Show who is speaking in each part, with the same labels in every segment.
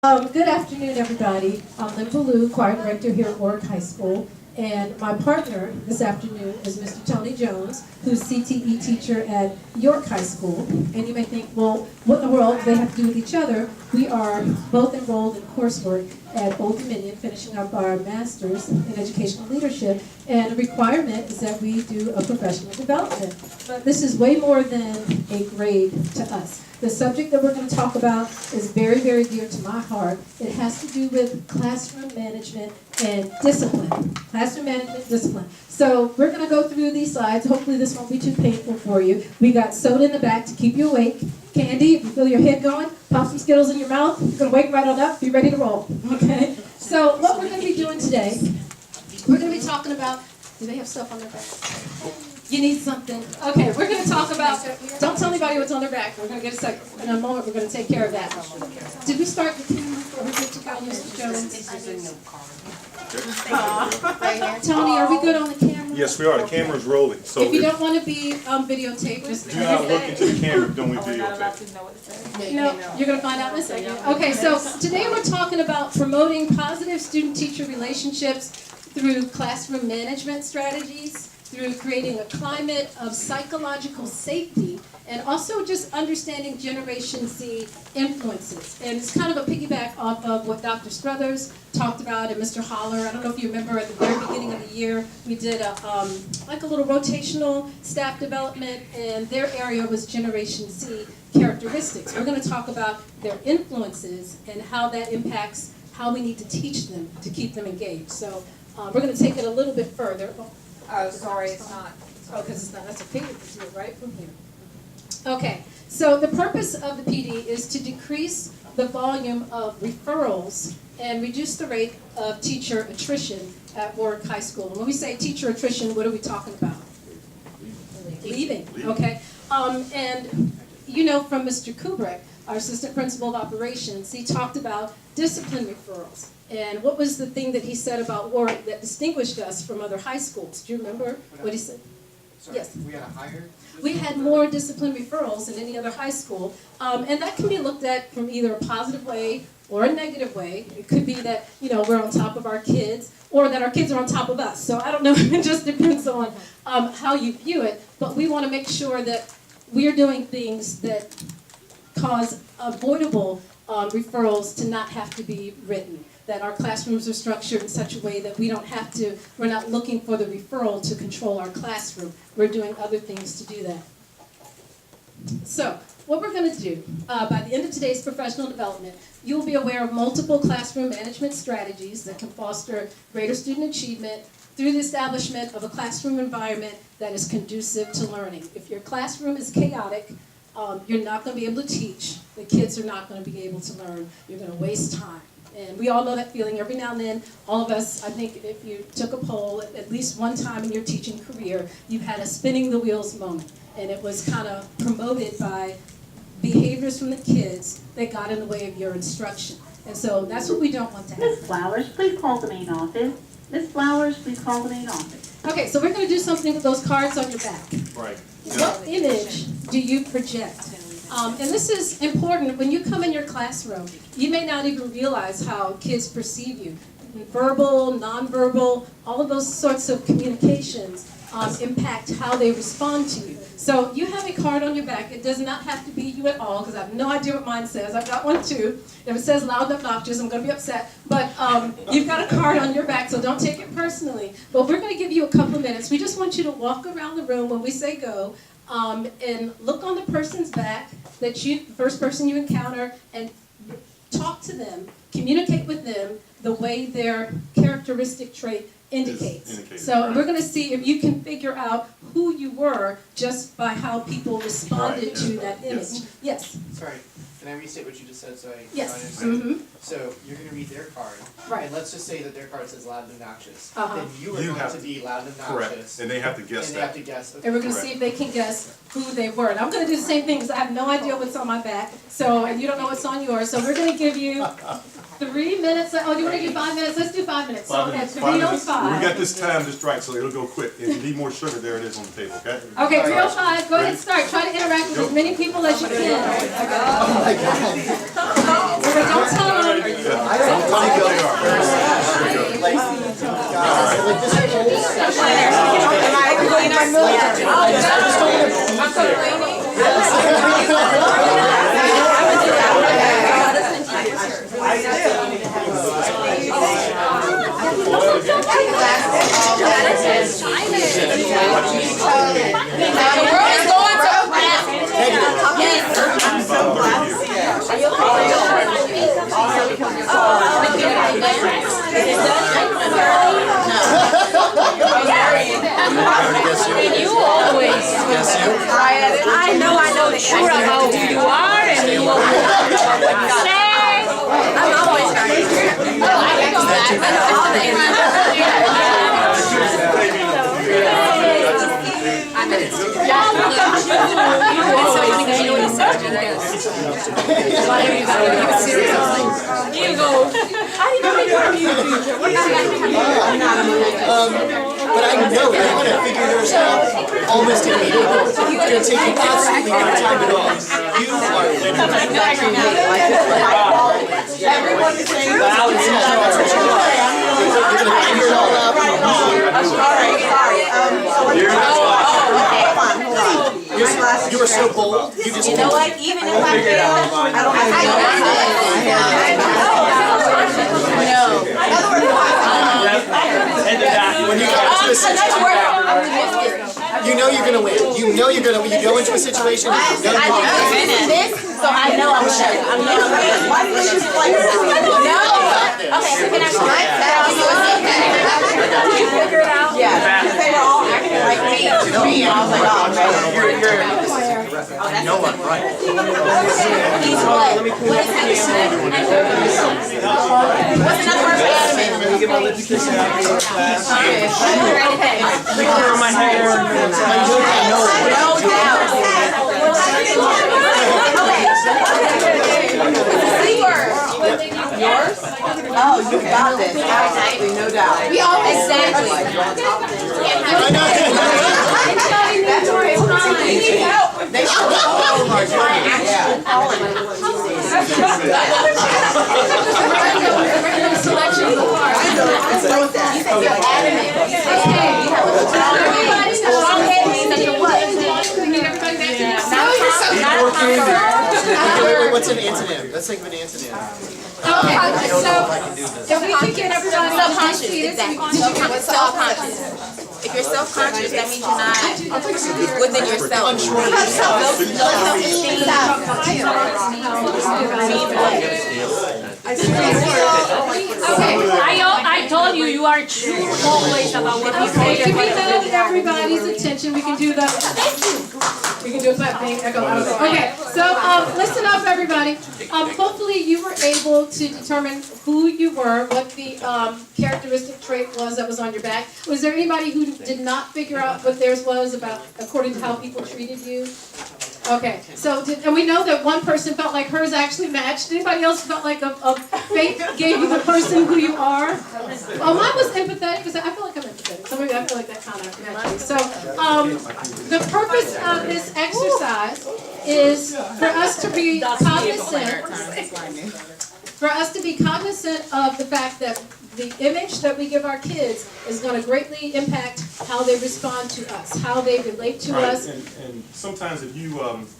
Speaker 1: Good afternoon, everybody. I'm Lynn Ballou, choir director here at Warwick High School, and my partner this afternoon is Mr. Tony Jones, who's CTE teacher at York High School. And you may think, well, what in the world do they have to do with each other? We are both enrolled in coursework at Old Dominion, finishing up our master's in educational leadership, and a requirement is that we do a professional development. But this is way more than a grade to us. The subject that we're going to talk about is very, very dear to my heart. It has to do with classroom management and discipline. Classroom management, discipline. So we're going to go through these slides. Hopefully this won't be too painful for you. We got soda in the back to keep you awake. Candy, if you feel your head going, pop some Skittles in your mouth. You're going to wake right on up. Be ready to roll. Okay? So what we're going to be doing today, we're going to be talking about, do they have stuff on their back? You need something. Okay, we're going to talk about, don't tell anybody what's on their back. We're going to get a second. In a moment, we're going to take care of that. Did we start the camera before we get to go, Mr. Jones? Tony, are we good on the camera?
Speaker 2: Yes, we are. The camera's rolling. So
Speaker 1: if you don't want to be videotaped, just
Speaker 2: do not look into the camera if don't we videotape.
Speaker 1: No, you're going to find out in a second. Okay, so today we're talking about promoting positive student-teacher relationships through classroom management strategies, through creating a climate of psychological safety, and also just understanding Generation Z influences. And it's kind of a piggyback off of what Dr. Struthers talked about and Mr. Holler. I don't know if you remember at the very beginning of the year, we did like a little rotational staff development, and their area was Generation Z characteristics. We're going to talk about their influences and how that impacts how we need to teach them to keep them engaged. So we're going to take it a little bit further.
Speaker 3: Oh, sorry, it's not.
Speaker 1: Oh, because it's not. That's okay. We can do it right from here. Okay. So the purpose of the PD is to decrease the volume of referrals and reduce the rate of teacher attrition at Warwick High School. And when we say teacher attrition, what are we talking about? Leaving. Okay. And you know from Mr. Kubrick, our assistant principal of operations, he talked about discipline referrals. And what was the thing that he said about Warwick that distinguished us from other high schools? Do you remember what he said?
Speaker 4: Sorry,
Speaker 1: yes.
Speaker 4: We had a higher?
Speaker 1: We had more discipline referrals than any other high school. And that can be looked at from either a positive way or a negative way. It could be that, you know, we're on top of our kids, or that our kids are on top of us. So I don't know, it just depends on how you view it. But we want to make sure that we're doing things that cause avoidable referrals to not have to be written. That our classrooms are structured in such a way that we're not looking for the referral to control our classroom. We're doing other things to do that. So, what we're going to do, by the end of today's professional development, you'll be aware of multiple classroom management strategies that can foster greater student achievement through the establishment of a classroom environment that is conducive to learning. If your classroom is chaotic, you're not going to be able to teach. The kids are not going to be able to learn. You're going to waste time. And we all know that feeling. Every now and then, all of us, I think if you took a poll, at least one time in your teaching career, you've had a spinning the wheels moment. And it was kind of promoted by behaviors from the kids that got in the way of your instruction. And so that's what we don't want to happen.
Speaker 5: Miss Flowers, please call the main office. Miss Flowers, please call the main office.
Speaker 1: Okay, so we're going to do something with those cards on your back.
Speaker 2: Right.
Speaker 1: What image do you project? And this is important. When you come in your classroom, you may not even realize how kids perceive you. Verbal, nonverbal, all of those sorts of communications impact how they respond to you. So you have a card on your back. It does not have to be you at all, because I have no idea what mine says. I've got one too. If it says loud and obnoxious, I'm going to be upset. But you've got a card on your back, so don't take it personally. But we're going to give you a couple of minutes. We just want you to walk around the room when we say go. And look on the person's back, the first person you encounter, and talk to them, communicate with them the way their characteristic trait indicates. So we're going to see if you can figure out who you were just by how people responded to that image. Yes?
Speaker 4: Sorry, can I restate what you just said so I
Speaker 1: Yes.
Speaker 4: understand? So you're going to read their card,
Speaker 1: Right.
Speaker 4: and let's just say that their card says loud and obnoxious.
Speaker 1: Uh-huh.
Speaker 4: Then you are going to be loud and
Speaker 2: Correct.
Speaker 4: obnoxious.
Speaker 2: And they have to guess
Speaker 4: and they
Speaker 2: that.
Speaker 4: have to guess. Okay.
Speaker 1: And we're going to see if they can guess who they were. And I'm going to do the same thing because I have no idea what's on my back. So, and you don't know what's on yours. So we're going to give you 3 minutes. Oh, do you want to do 5 minutes? Let's do 5 minutes. So at 3:05.
Speaker 2: We got this time just right, so it'll go quick. If you need more sugar, there it is on the table, okay?
Speaker 1: Okay, 3:05. Go ahead and start. Try to interact with as many people as you can.
Speaker 4: Oh my God.
Speaker 1: Don't tell them.
Speaker 6: I know that sure about who you are and you will say. I'm always right. Oh, I know that. I know all you go. How do you know you're a music teacher?
Speaker 7: But I know you're going to figure yours out almost immediately. It's going to take you absolutely no time at all. You are literally everyone is saying you're going to figure it all out. You are so bold. You just
Speaker 6: know what? Even if I fail, I don't have
Speaker 7: when you go into a situation, you know you're gonna win. You know you're gonna. When you go into a situation, you know you're gonna win.
Speaker 6: this, so I know I'm sure. I know I'm ready. Why did you just like no? Okay, so can I tell you you figure it out? Yeah. Because they were all acting like me. And I was like, oh,
Speaker 7: No one, right?
Speaker 6: he's what? What is that? What's another word for adamant?
Speaker 8: Let me get my lip kiss out of your class.
Speaker 6: Okay.
Speaker 8: Curl my hair.
Speaker 6: No doubt. Yours? Oh, you got this. Absolutely, no doubt. We all exactly. They should. Oh my selection. You said you're adamant. Everybody strong head means that you're what?
Speaker 7: Wait, what's an antonym? Let's think of an antonym.
Speaker 1: Okay, so if we could get everybody
Speaker 6: Self-conscious,
Speaker 1: seated,
Speaker 6: exactly. Self-conscious. If you're self-conscious, that means you're not within yourself.
Speaker 9: I told you you are true always about what you
Speaker 1: okay, can we have everybody's attention? We can do the, thank you. We can do a clap thing, echo out. Okay, so listen up everybody. Hopefully you were able to determine who you were, what the characteristic trait was that was on your back. Was there anybody who did not figure out what theirs was about according to how people treated you? Okay, so and we know that one person felt like hers actually matched. Anybody else felt like a fate gave you the person who you are? Oh, mine was empathetic because I feel like I'm empathetic. So maybe I feel like that kind of matches. So the purpose of this exercise is for us to be cognizant. For us to be cognizant of the fact that the image that we give our kids is going to greatly impact how they respond to us, how they relate to us.
Speaker 2: And sometimes if you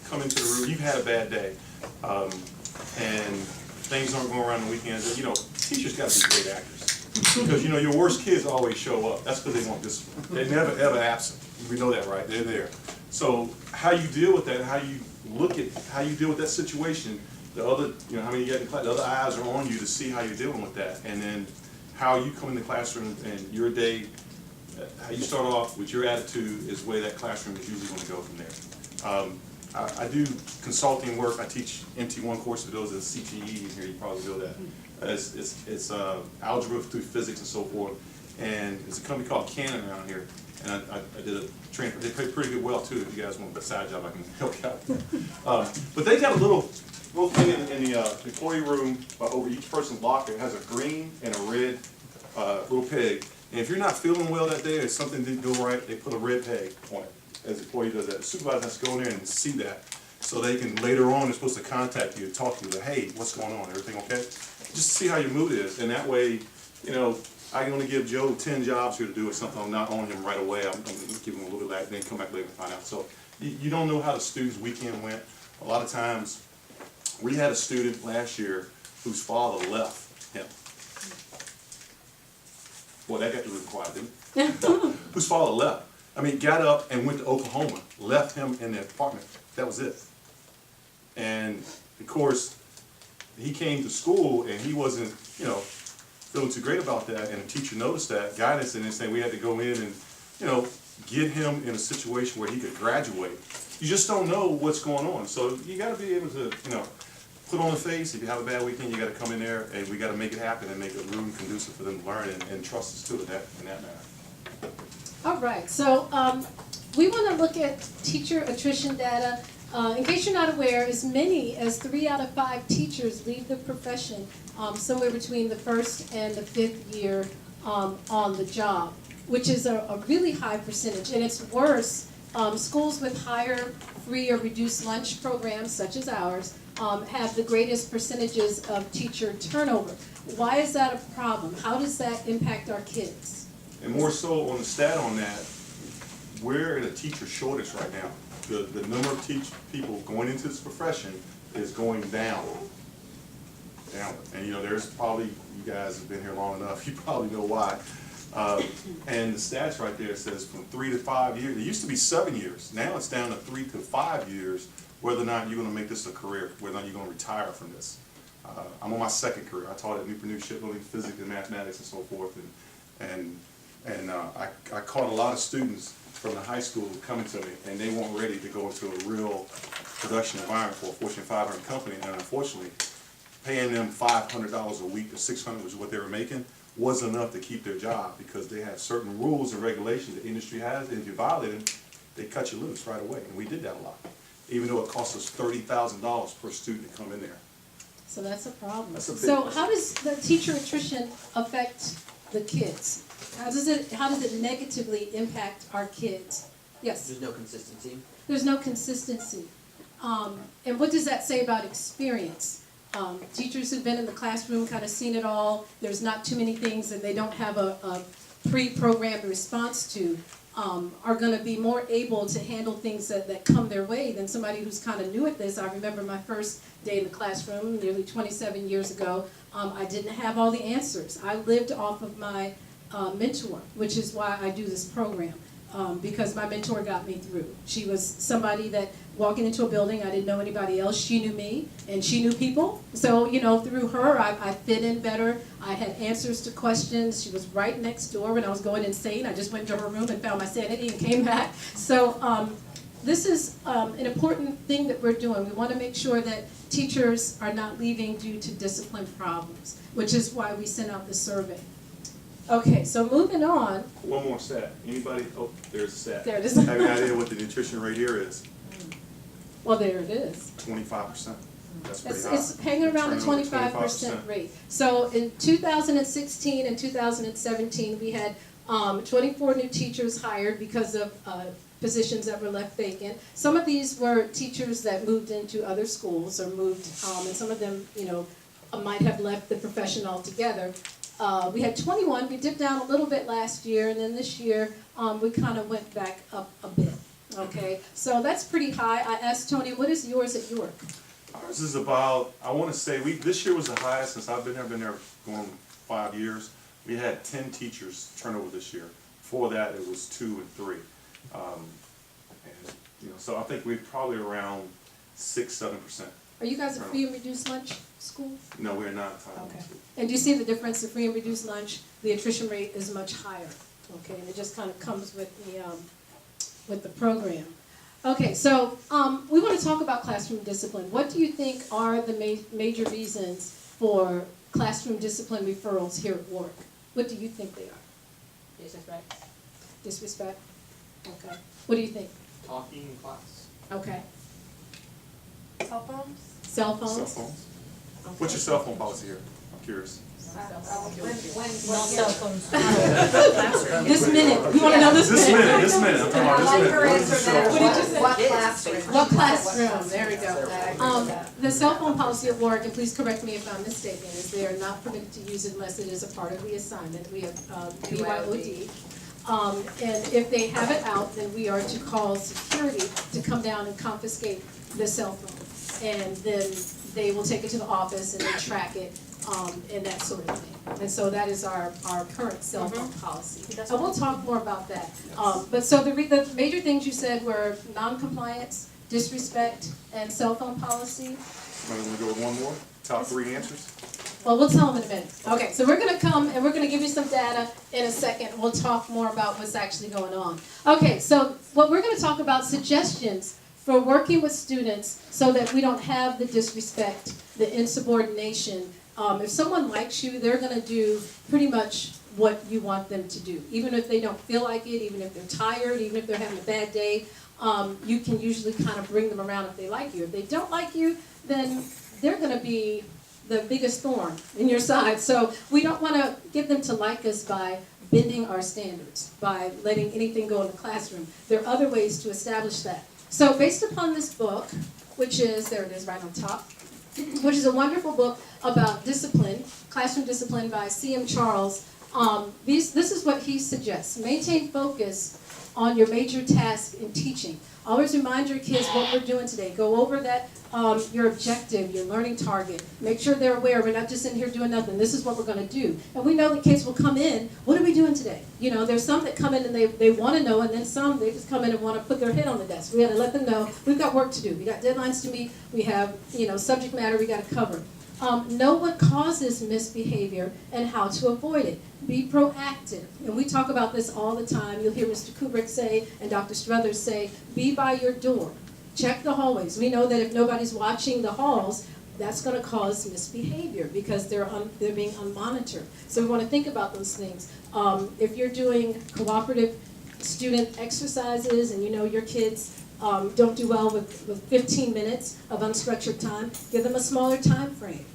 Speaker 2: come into the room, you've had a bad day, and things aren't going around the weekends. You know, teachers got to be great actors because you know your worst kids always show up. That's because they want discipline. They're never ever absent. We know that, right? They're there. So how you deal with that, how you look at how you deal with that situation. The other, you know, how many you get in class, the other eyes are on you to see how you're dealing with that, and then how you come in the classroom and your day, how you start off with your attitude is the way that classroom is usually going to go from there. I do consulting work. I teach MT1 course for those that CTE in here. You probably know that. It's algebra through physics and so forth. And it's a company called Canon around here. And I did a training. They pay pretty good well too. If you guys want a side job, I can help you out. But they got a little thing in the employee room over each person's locker. It has a green and a red little peg. And if you're not feeling well that day or something didn't go right, they put a red peg on it. As the employee does that, the supervisor has to go in there and see that. so they can, later on, they're supposed to contact you and talk to you, like, hey, what's going on, everything okay? Just to see how your mood is, and that way, you know, I can only give Joe 10 jobs here to do or something, I'm not on him right away, I'm gonna give him a little bit back, then come back later and find out. So, you don't know how the student's weekend went. A lot of times, we had a student last year whose father left him. Boy, that got really quiet, didn't it? Whose father left. I mean, got up and went to Oklahoma, left him in the apartment. That was it. And of course, he came to school and he wasn't, you know, feeling too great about that. And the teacher noticed that, guidance, and then saying we had to go in and, you know, get him in a situation where he could graduate. You just don't know what's going on. So you got to be able to, you know, put on a face. If you have a bad weekend, you got to come in there and we got to make it happen and make it room conducive for them to learn and trust us too in that matter.
Speaker 1: All right, so we want to look at teacher attrition data. In case you're not aware, as many as 3 out of 5 teachers leave the profession somewhere between the 1st and the 5th year on the job, which is a really high percentage. And it's worse, schools with higher free or reduced lunch programs, such as ours, have the greatest percentages of teacher turnover. Why is that a problem? How does that impact our kids?
Speaker 2: And more so on the stat on that, we're in a teacher shortage right now. The number of people going into this profession is going down. And you know, there's probably, you guys have been here long enough, you probably know why. And the stats right there says from 3 to 5 years, it used to be 7 years, now it's down to 3 to 5 years, whether or not you're gonna make this a career, whether or not you're gonna retire from this. I'm on my 2nd career. I taught at Newport Shipbuilding, physics and mathematics and so forth, and I caught a lot of students from the high school coming to me, and they weren't ready to go into a real production environment for a Fortune 500 company, and unfortunately, paying them $500 a week or $600, which is what they were making, wasn't enough to keep their job because they have certain rules and regulations the industry has, and if you violate them, they cut you loose right away, and we did that a lot, even though it cost us $30,000 per student to come in there.
Speaker 1: So that's a problem.
Speaker 2: That's a big
Speaker 1: So
Speaker 2: problem.
Speaker 1: how does the teacher attrition affect the kids? How does it negatively impact our kids? Yes?
Speaker 7: There's no consistency.
Speaker 1: There's no consistency. And what does that say about experience? Teachers who've been in the classroom, kind of seen it all, there's not too many things that they don't have a pre-programmed response to, are going to be more able to handle things that come their way than somebody who's kind of new at this. I remember my first day in the classroom nearly 27 years ago. I didn't have all the answers. I lived off of my mentor, which is why I do this program, because my mentor got me through. She was somebody that walking into a building, I didn't know anybody else. She knew me, and she knew people. So, you know, through her, I fit in better. I had answers to questions. She was right next door when I was going insane. I just went to her room and found my sanity and came back. So this is an important thing that we're doing. We want to make sure that teachers are not leaving due to discipline problems, which is why we sent out the survey. Okay, so moving on.
Speaker 2: One more stat. Anybody? Oh, there's a stat.
Speaker 1: There it is.
Speaker 2: Have any idea what the nutrition rate here is?
Speaker 1: Well, there it is.
Speaker 2: 25%. That's pretty high.
Speaker 1: It's hanging around the
Speaker 2: Turnover,
Speaker 1: 25% rate. So in 2016 and 2017, we had 24 new teachers hired because of positions that were left vacant. Some of these were teachers that moved into other schools or moved, and some of them, you know, might have left the profession altogether. We had 21. We dipped down a little bit last year, and then this year we kind of went back up a bit. Okay, so that's pretty high. I asked Tony, what is yours at York?
Speaker 2: Ours is about, I want to say, this year was the highest since I've been there going 5 years. We had 10 teachers turnover this year. Before that, it was 2 and 3. And, you know, so I think we're probably around 6-7%.
Speaker 1: Are you guys a free and reduced lunch school?
Speaker 2: No, we're not.
Speaker 1: Okay. And do you see the difference in free and reduced lunch? The attrition rate is much higher. Okay, and it just kind of comes with the program. Okay, so we want to talk about classroom discipline. What do you think are the major reasons for classroom discipline referrals here at Warwick? What do you think they are?
Speaker 9: Disrespect.
Speaker 1: Disrespect? Okay. What do you think?
Speaker 4: Talking in class.
Speaker 1: Okay.
Speaker 3: Cell phones?
Speaker 1: Cell phones?
Speaker 2: Cell phones.
Speaker 1: Okay.
Speaker 2: What's your cell phone policy here? I'm curious.
Speaker 1: This minute, you wanna know this
Speaker 2: This
Speaker 1: minute?
Speaker 2: minute, I'm talking about this minute.
Speaker 1: What did you say?
Speaker 3: What classroom?
Speaker 1: What classroom, there we go. The cell phone policy at Warwick, and please correct me if I'm mistaken, is they are not permitted to use it unless it is a part of the assignment. We have BYOD. And if they have it out, then we are to call security to come down and confiscate the cell phone. And then they will take it to the office and they track it, and that sort of thing. And so that is our current cell phone policy. And we'll talk more about that. But so the major things you said were non-compliance, disrespect, and cell phone policy.
Speaker 2: Maybe we go with one more, top 3 answers?
Speaker 1: Well, we'll tell them in a minute. Okay, so we're gonna come and we're gonna give you some data in a second. We'll talk more about what's actually going on. Okay, so what we're gonna talk about, suggestions for working with students so that we don't have the disrespect, the insubordination. If someone likes you, they're gonna do pretty much what you want them to do. Even if they don't feel like it, even if they're tired, even if they're having a bad day, you can usually kind of bring them around if they like you. If they don't like you, then they're gonna be the biggest thorn in your side. So we don't want to get them to like us by bending our standards, by letting anything go in the classroom. There are other ways to establish that. So based upon this book, which is, there it is right on top, which is a wonderful book about discipline, classroom discipline by C.M. Charles, this is what he suggests. Maintain focus on your major task in teaching. Always remind your kids what we're doing today. Go over that, your objective, your learning target. Make sure they're aware we're not just in here doing nothing. This is what we're going to do. And we know the kids will come in, what are we doing today? You know, there's some that come in and they want to know, and then some, they just come in and want to put their head on the desk. We got to let them know we've got work to do. We got deadlines to meet. We have, subject matter we got to cover. Know what causes misbehavior and how to avoid it. Be proactive. And we talk about this all the time. You'll hear Mr. Kubrick say and Dr. Struthers say, be by your door. Check the hallways. We know that if nobody's watching the halls, that's going to cause misbehavior because they're being unmonitored. So we want to think about those things. If you're doing cooperative student exercises and you know your kids don't do well with 15 minutes of unstructured time, give them a smaller time frame.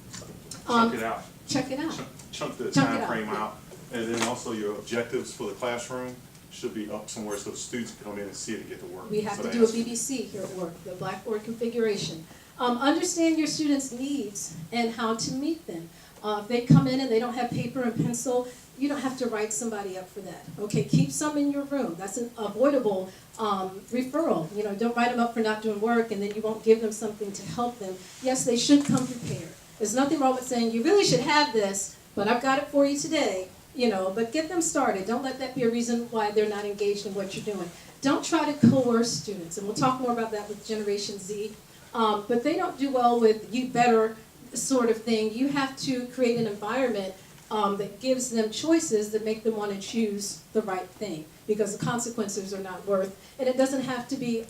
Speaker 2: Chunk it out.
Speaker 1: Check it out.
Speaker 2: Chunk the
Speaker 1: Chunk it
Speaker 2: time
Speaker 1: out.
Speaker 2: frame out. And then also your objectives for the classroom should be up somewhere so the students can come in and see it and get to work.
Speaker 1: We have
Speaker 2: So
Speaker 1: to
Speaker 2: they
Speaker 1: do a
Speaker 2: ask-
Speaker 1: BBC here at work, the Blackboard configuration. Understand your students' needs and how to meet them. If they come in and they don't have paper and pencil, you don't have to write somebody up for that. Okay, keep some in your room. That's an avoidable referral. Don't write them up for not doing work and then you won't give them something to help them. Yes, they should come prepared. There's nothing wrong with saying, you really should have this, but I've got it for you today. But get them started. Don't let that be a reason why they're not engaged in what you're doing. Don't try to coerce students, and we'll talk more about that with Generation Z. But they don't do well with you better sort of thing. You have to create an environment that gives them choices that make them want to choose the right thing because the consequences are not worth. And it doesn't have to be,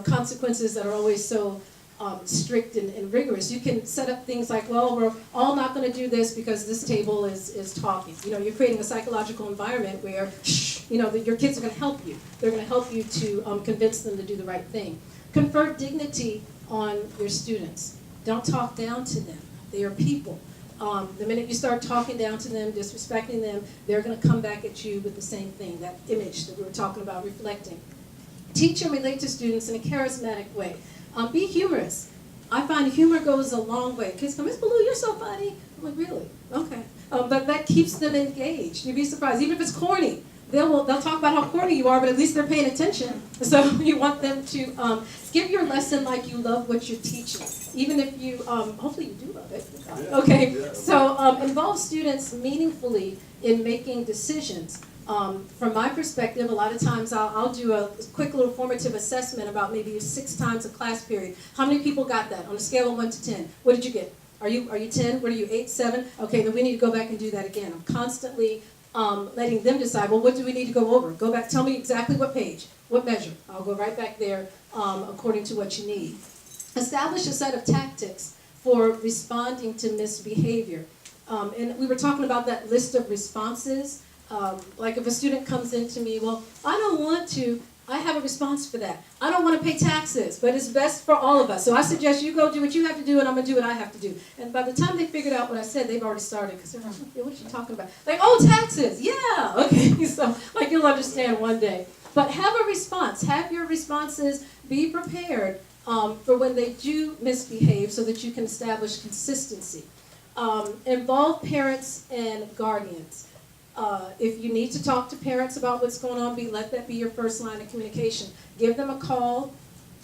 Speaker 1: consequences that are always so strict and rigorous. You can set up things like, well, we're all not going to do this because this table is talking. You're creating a psychological environment where, that your kids are going to help you. They're going to help you to convince them to do the right thing. Confer dignity on your students. Don't talk down to them. They are people. The minute you start talking down to them, disrespecting them, they're going to come back at you with the same thing, that image that we were talking about reflecting. Teach and relate to students in a charismatic way. Be humorous. I find humor goes a long way. Kids go, Miss Ballou, you're so funny. I'm like, really? Okay. But that keeps them engaged. You'd be surprised. Even if it's corny, they'll talk about how corny you are, but at least they're paying attention. So you want them to give your lesson like you love what you're teaching. Even if you, hopefully you do love it. Okay. So involve students meaningfully in making decisions. From my perspective, a lot of times I'll do a quick little formative assessment about maybe 6 times a class period. How many people got that on a scale of 1 to 10? What did you get? Are you 10? What are you, 8, 7? Okay, then we need to go back and do that again. I'm constantly letting them decide, well, what do we need to go over? Go back, tell me exactly what page, what measure. I'll go right back there according to what you need. Establish a set of tactics for responding to misbehavior. And we were talking about that list of responses. Like if a student comes in to me, well, I don't want to, I have a response for that. I don't want to pay taxes, but it's best for all of us. So I suggest you go do what you have to do, and I'm going to do what I have to do. And by the time they figured out what I said, they've already started, because they're like, what are you talking about? Like, oh, taxes, yeah, okay. So, like, you'll understand one day. But have a response. Have your responses be prepared for when they do misbehave so that you can establish consistency. Involve parents and guardians. If you need to talk to parents about what's going on, let that be your first line of communication. Give them a call.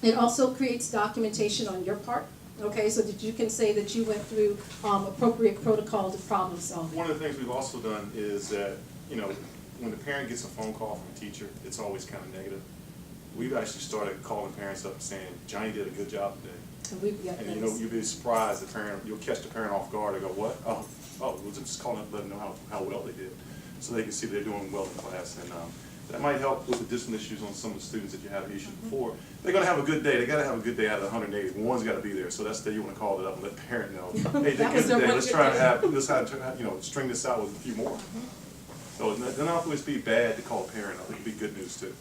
Speaker 1: It also creates documentation on your part, okay, so that you can say that you went through appropriate protocol to problem solve.
Speaker 2: One of the things we've also done is that, you know, when the parent gets a phone call from a teacher, it's always kind of negative. We've actually started calling parents up saying, Johnny did a good job today. And you know, you'll be surprised, you'll catch the parent off guard and go, what? Oh, we'll just call them, let them know how well they did. So they can see they're doing well in class. And that might help with the discipline issues on some of the students that you have issues before. They're going to have a good day. They got to have a good day out of the 180. One's got to be there. So that's the day you want to call it up and let the parent know, hey, they did good today. Let's try to string this out with a few more. So it doesn't always be bad to call a parent up. It can be good news too.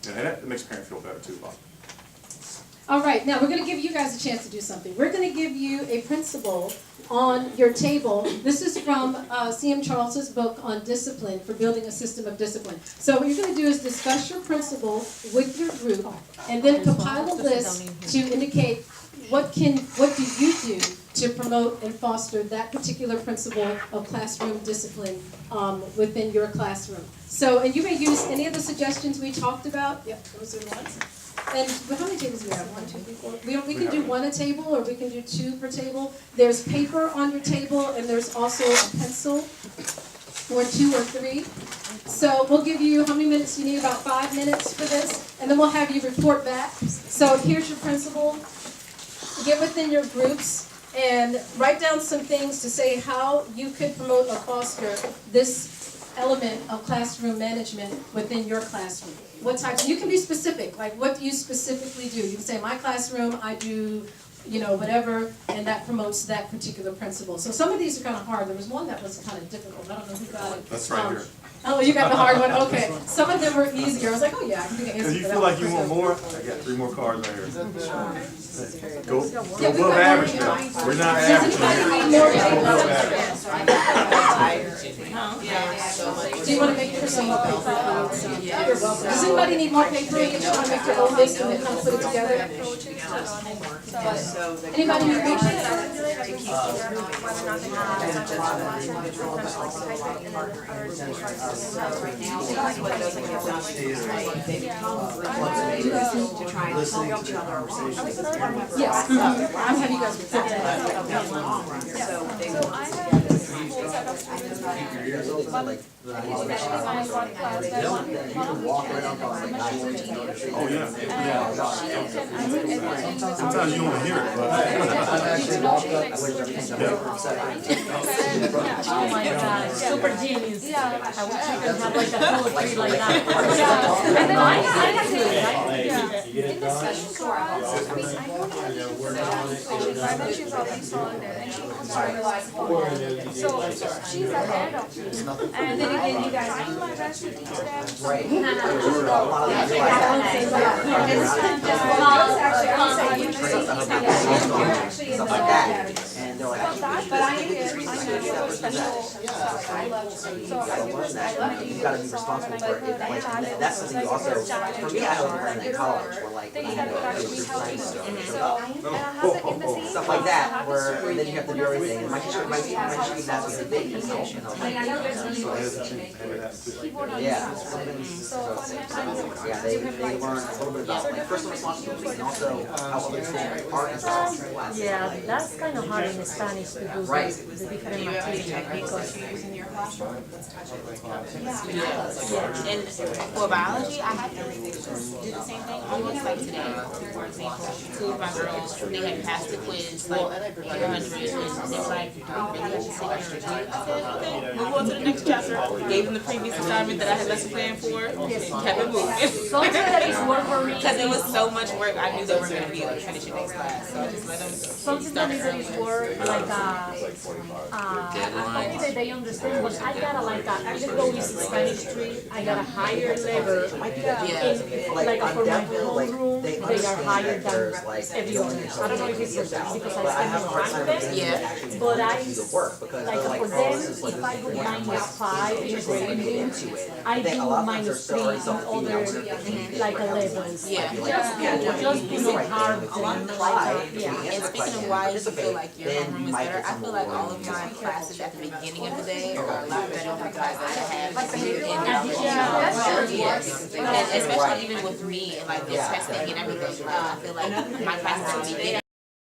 Speaker 2: And that makes a parent feel better too, Bob.
Speaker 1: All right, now we're going to give you guys a chance to do something. We're going to give you a principle on your table. This is from C.M. Charles's book on discipline, for building a system of discipline. So what you're going to do is discuss your principle with your group, and then compile a list to indicate what do you do to promote and foster that particular principle of classroom discipline within your classroom. So, and you may use any of the suggestions we talked about. Yep, those are the ones. And how many tables do we have? 1, 2, 3, 4. We can do one a table, or we can do 2 per table. There's paper on your table, and there's also a pencil, or 2 or 3. So we'll give you how many minutes you need? About 5 minutes for this, and then we'll have you report back. So here's your principle. Get within your groups and write down some things to say how you could promote or foster this element of classroom management within your classroom. What types? You can be specific. Like, what do you specifically do? You can say, my classroom, I do, whatever, and that promotes that particular principle. So some of these are kind of hard. There was one that was kind of difficult. I don't know who got it.
Speaker 2: That's right here.
Speaker 1: Oh, you got the hard one? Okay. Some of them were easier. I was like, oh yeah, I can do the answer.
Speaker 2: Do you
Speaker 1: for
Speaker 2: feel
Speaker 1: that
Speaker 2: like you
Speaker 1: one.
Speaker 2: want more? I got 3 more cards right here. Go
Speaker 1: Yeah,
Speaker 2: above
Speaker 1: we've got
Speaker 2: average
Speaker 1: one
Speaker 2: now.
Speaker 1: here.
Speaker 2: We're not
Speaker 1: Does
Speaker 2: average.
Speaker 1: anybody need more
Speaker 2: Go above
Speaker 1: paper?
Speaker 2: average.
Speaker 1: Do you want to make your some more paper? You're welcome. Does anybody need more paper? You can try to make your own list and then kind of put it together. Anybody need more paper? Yes. I'll have you guys report
Speaker 2: Oh, yeah. Sometimes you don't want to hear it, but.
Speaker 9: Oh my God, super genius. I wish I could have like a poetry like that. And then I have to,
Speaker 10: In the special class, I mean, I don't have I bet you probably saw it there, and she wants to realize so she's ahead of me. And then again, you guys, I'm my best to teach them.
Speaker 7: Right. Stuff like that. And they're like,
Speaker 10: But I am good, I know you're special. I love you. So I love you.
Speaker 7: you've got to be responsible for it. Like, that's something you also, for me, I had to learn in college, where like,
Speaker 10: Things that would actually help you. So, and I have the empathy.
Speaker 7: stuff like that, where then you have to do everything. And my teacher even asked me to do big,
Speaker 10: I mean, I know there's a keyboard on
Speaker 7: yeah.
Speaker 10: your phone. So what happens?
Speaker 7: Yeah, they learn a little bit about like personal responsibility and also how others think art is responsible.
Speaker 9: Yeah, that's kind of hard in Spanish to do
Speaker 7: Right.
Speaker 9: the different materials.
Speaker 6: Because you use in your classroom.
Speaker 9: Yeah.
Speaker 6: And for biology, I have to do the same thing, almost like today. For example, 2 of my girls, they had passed the quiz, like 100, and they were like, I said, okay, move on to the next chapter. Gave them the previous assignment that I had lesson plan for, and kept it moving.
Speaker 9: Sometimes that is work for me.
Speaker 6: Because it was so much work, I knew they weren't going to be able to finish it next class, so I just let them
Speaker 9: Something
Speaker 6: start
Speaker 9: that
Speaker 6: early.
Speaker 9: is work, like like I think that they understand, but I gotta even though it's Spanish Street, I got a higher level in, like for my homeroom, they are higher than everyone else. I don't know if it's because I spend more time with them, but I, like for them, if I go -5 in grading, I do -3 in other, like 11s. Just to know hard them,
Speaker 6: And speaking of why you feel like your homeroom is better, I feel like all of my classes at the beginning of the day are a lot better than the classes I have at the end. Yes, and especially even with me and like the testing and everything, I feel like my classes at the beginning